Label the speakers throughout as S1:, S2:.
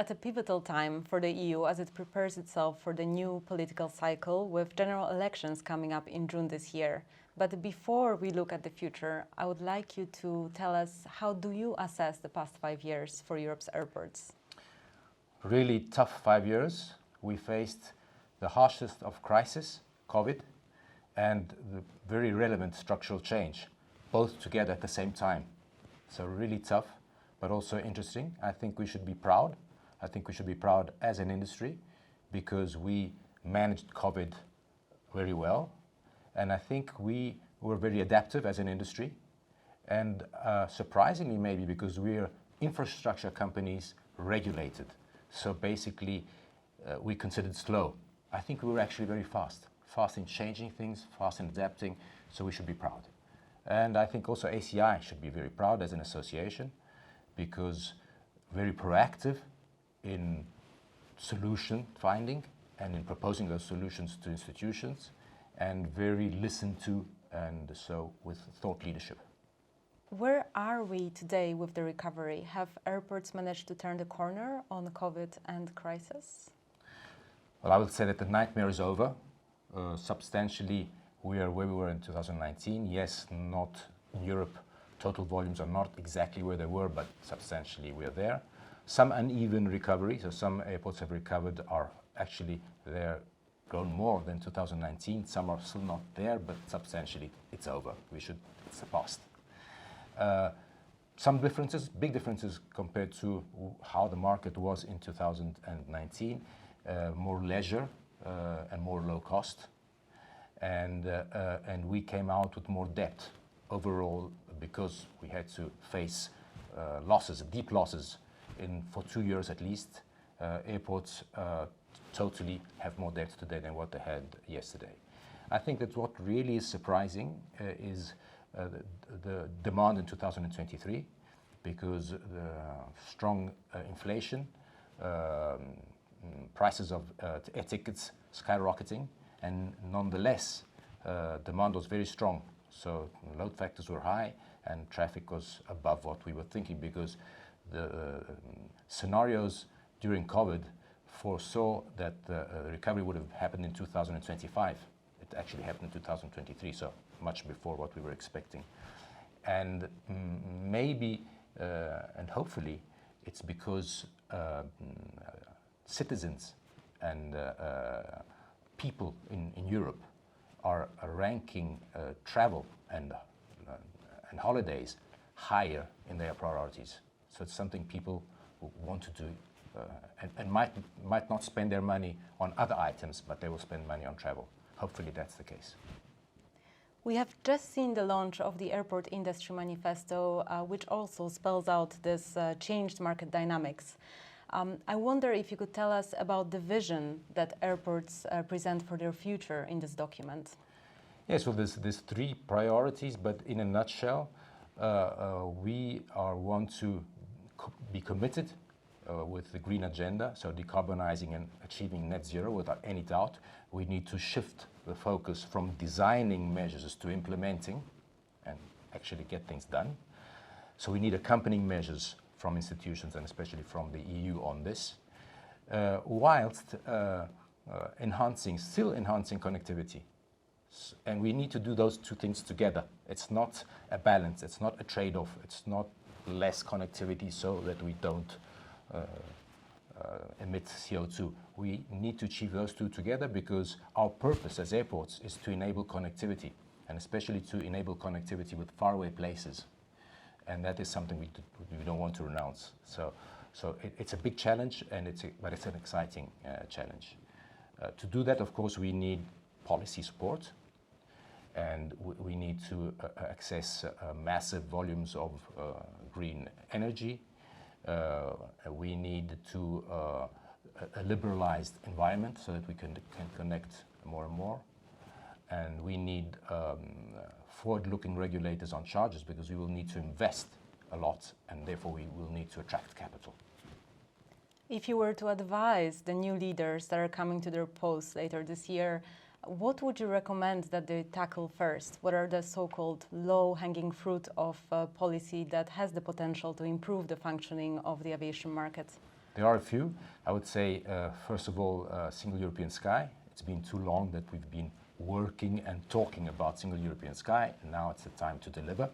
S1: at a pivotal time for the EU as it prepares itself for the new political cycle with general elections coming up in June this year. But before we look at the future, I would like you to tell us, how do you assess the past 5 years for Europe's airports?
S2: Really tough 5 years. We faced the harshest of crisis, COVID, and the very relevant structural change, both together at the same time. So really tough, but also interesting. I think we should be proud. I think we should be proud as an industry because we managed COVID very well. And I think we were very adaptive as an industry. And surprisingly maybe because we're infrastructure companies regulated. So basically we considered slow. I think we were actually very fast in changing things, fast in adapting, so we should be proud. And I think also ACI should be very proud as an association because very proactive in solution finding and in proposing those solutions to institutions and very listened to and so with thought leadership.
S1: Where are we today with the recovery? Have airports managed to turn the corner on COVID and crisis?
S2: Well, I would say that the nightmare is over. Substantially, we are where we were in 2019. Yes, not in Europe. Total volumes are not exactly where they were, but substantially we are there. Some uneven recovery, so some airports have recovered, are actually there, grown more than 2019. Some are still not there, but substantially it's over. It's the past. Some differences, big differences compared to how the market was in 2019. More leisure and more low cost. And we came out with more debt overall because we had to face losses, deep losses for 2 years at least. Airports totally have more debt today than what they had yesterday. I think that what really is surprising is the demand in 2023 because the strong inflation, prices of air tickets skyrocketing, and nonetheless demand was very strong. So load factors were high and traffic was above what we were thinking because the scenarios during COVID foresaw that the recovery would have happened in 2025. It actually happened in 2023, so much before what we were expecting. And maybe and hopefully it's because citizens and people in Europe are ranking travel and holidays higher in their priorities. So it's something people want to do and might not spend their money on other items, but they will spend money on travel. Hopefully that's the case.
S1: We have just seen the launch of the Airport Industry Manifesto, which also spells out this changed market dynamics. I wonder if you could tell us about the vision that airports present for their future in this document.
S2: Yes, well, there's 3 priorities, but in a nutshell, we want to be committed with the green agenda, so decarbonizing and achieving net zero without any doubt. We need to shift the focus from designing measures to implementing and actually get things done. So we need accompanying measures from institutions and especially from the EU on this, whilst still enhancing connectivity. And we need to do those 2 things together. It's not a balance, it's not a trade-off, it's not less connectivity so that we don't emit CO2. We need to achieve those 2 together because our purpose as airports is to enable connectivity, and especially to enable connectivity with faraway places. And that is something we don't want to renounce. So it's a big challenge, but it's an exciting challenge. To do that, of course, we need policy support, and we need to access massive volumes of green energy. We need to a liberalized environment so that we can connect more and more. And we need forward-looking regulators on charges because we will need to invest a lot and therefore we will need to attract capital.
S1: If you were to advise the new leaders that are coming to their posts later this year, what would you recommend that they tackle first? What are the so-called low-hanging fruit of policy that has the potential to improve the functioning of the aviation market?
S2: There are a few. I would say, first of all, Single European Sky. It's been too long that we've been working and talking about Single European Sky, and now it's the time to deliver.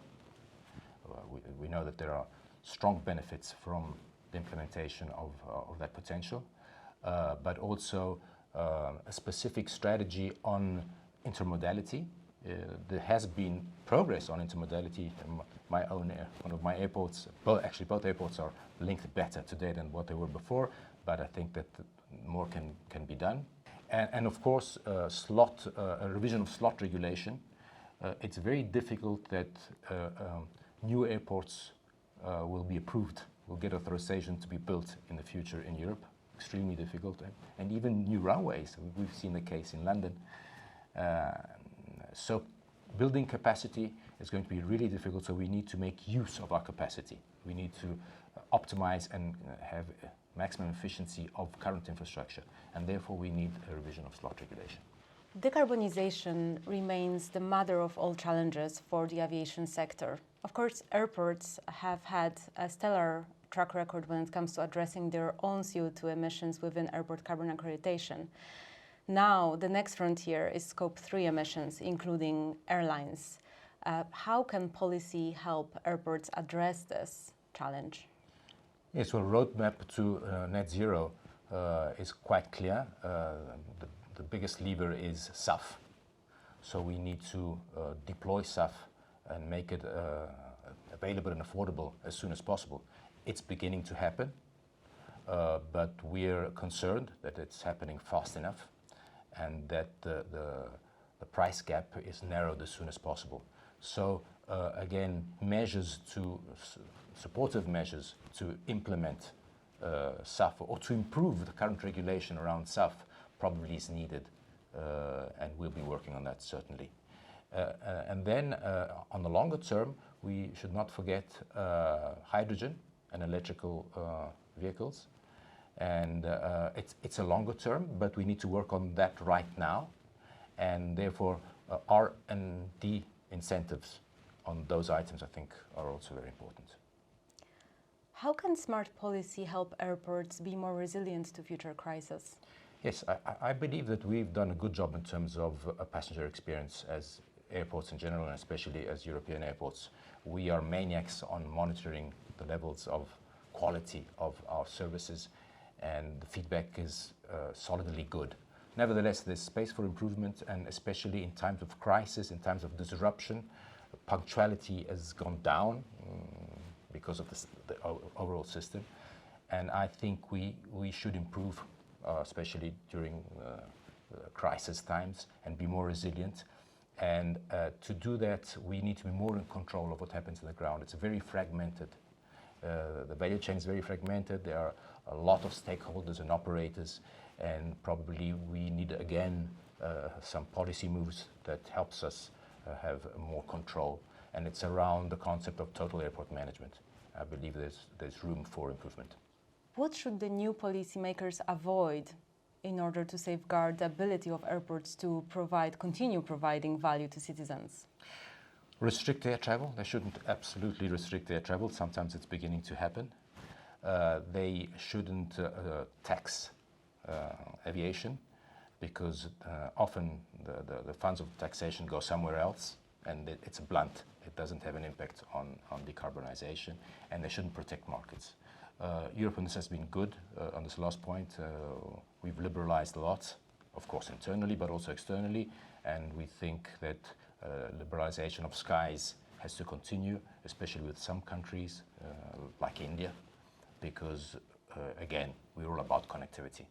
S2: We know that there are strong benefits from the implementation of that potential, but also a specific strategy on intermodality. There has been progress on intermodality. One of my airports, both airports are linked better today than what they were before, but I think that more can be done. And of course, a revision of slot regulation. It's very difficult that new airports will be approved, will get authorization to be built in the future in Europe. Extremely difficult, and even new runways. We've seen the case in London. So building capacity is going to be really difficult, so we need to make use of our capacity. We need to optimize and have maximum efficiency of current infrastructure, and therefore we need a revision of slot regulation.
S1: Decarbonization remains the mother of all challenges for the aviation sector. Of course, airports have had a stellar track record when it comes to addressing their own CO2 emissions within airport carbon accreditation. Now, the next frontier is Scope 3 emissions, including airlines. How can policy help airports address this challenge?
S2: Yes, well, roadmap to net zero is quite clear. The biggest lever is SAF. So we need to deploy SAF and make it available and affordable as soon as possible. It's beginning to happen, but we're concerned that it's happening fast enough and that the price gap is narrowed as soon as possible. So again, supportive measures to implement SAF or to improve the current regulation around SAF probably is needed, and we'll be working on that certainly. And then on the longer term, we should not forget hydrogen and electrical vehicles. And it's a longer term, but we need to work on that right now. And therefore, R&D incentives on those items, I think, are also very important.
S1: How can smart policy help airports be more resilient to future crises?
S2: Yes, I believe that we've done a good job in terms of a passenger experience as airports in general, and especially as European airports. We are maniacs on monitoring the levels of quality of our services, and the feedback is solidly good. Nevertheless, there's space for improvement, and especially in times of crisis, in times of disruption, punctuality has gone down because of the overall system. And I think we should improve, especially during crisis times, and be more resilient. And to do that, we need to be more in control of what happens on the ground. It's very fragmented. The value chain is very fragmented. There are a lot of stakeholders and operators, and probably we need, again, some policy moves that helps us have more control. And it's around the concept of total airport management. I believe there's room for improvement.
S1: What should the new policymakers avoid in order to safeguard the ability of airports to continue providing value to citizens?
S2: Restrict air travel. They shouldn't absolutely restrict air travel. Sometimes it's beginning to happen. They shouldn't tax aviation, because often the funds of taxation go somewhere else, and it's blunt. It doesn't have an impact on decarbonization, and they shouldn't protect markets. Europe on this has been good on this last point. We've liberalized a lot, of course internally, but also externally, and we think that liberalization of skies has to continue, especially with some countries like India, because again, we're all about connectivity.